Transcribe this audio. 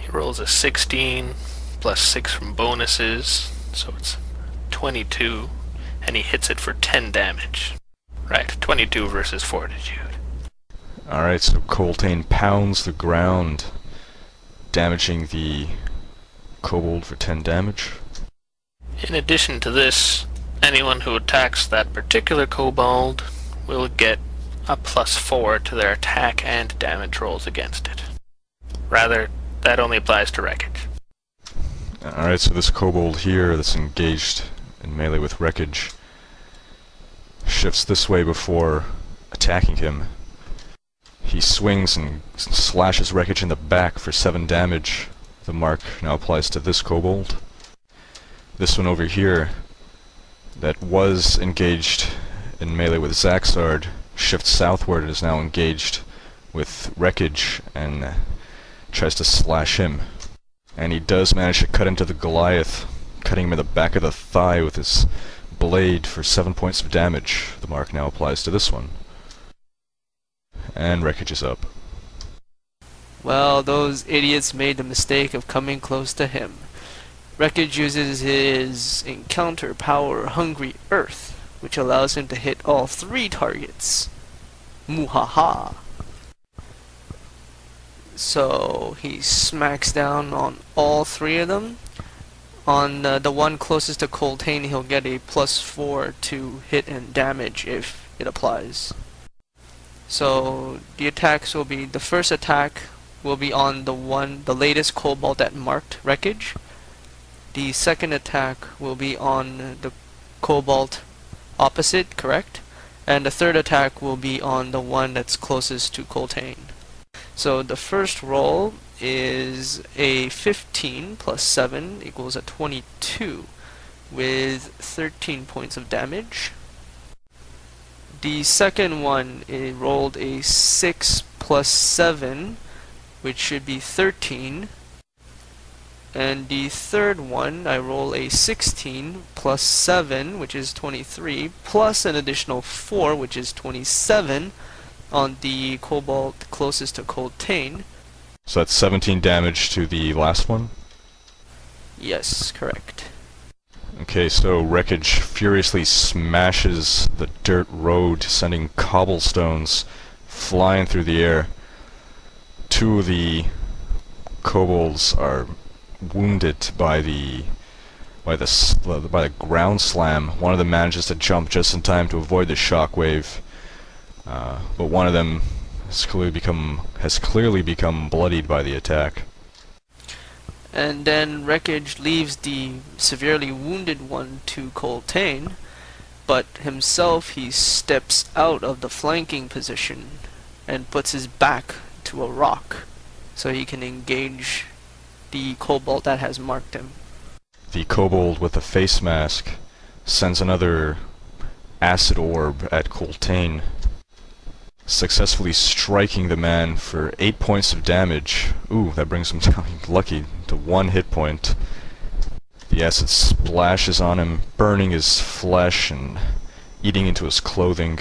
He rolls a 16 plus 6 from bonuses, so it's 22, and he hits it for 10 damage. Right, 22 versus fortitude. Alright, so Coltaine pounds the ground, damaging the kobold for 10 damage. In addition to this, anyone who attacks that particular kobold will get a +4 to their attack and damage rolls against it. Rather, that only applies to Rekoj. Alright, so this kobold here that's engaged in melee with Rekoj shifts this way before attacking him. He swings and slashes Rekoj in the back for 7 damage. The mark now applies to this kobold. This one over here, that was engaged in melee with Zaxard, shifts southward and is now engaged with Rekoj and tries to slash him. And he does manage to cut into the Goliath, cutting him in the back of the thigh with his blade for 7 points of damage. The mark now applies to this one. And Rekoj is up. Well, those idiots made the mistake of coming close to him. Rekoj uses his encounter power Hungry Earth, which allows him to hit all 3 targets. Muhaha. So he smacks down on all 3 of them. On the one closest to Coltaine, he'll get a +4 to hit and damage if it applies. So the attacks will be, the first attack will be on the latest kobold that marked Rekoj. The second attack will be on the kobold opposite, correct? And the third attack will be on the one that's closest to Coltaine. So the first roll is a 15 plus 7 equals a 22 with 13 points of damage. The second one, it rolled a 6 plus 7, which should be 13. And the third one, I roll a 16 plus 7, which is 23, plus an additional 4, which is 27, on the kobold closest to Coltaine. So that's 17 damage to the last one? Yes, correct. Okay, so Rekoj furiously smashes the dirt road, sending cobblestones flying through the air. 2 of the kobolds are wounded by the ground slam. One of them manages to jump just in time to avoid the shockwave, but one of them has clearly become bloodied by the attack. And then Rekoj leaves the severely wounded one to Coltaine, but himself he steps out of the flanking position and puts his back to a rock so he can engage the kobold that has marked him. The kobold with the face mask sends another acid orb at Coltaine, successfully striking the man for 8 points of damage. Ooh, that brings him down, lucky, to 1 hit point. The acid splashes on him, burning his flesh and eating into his clothing.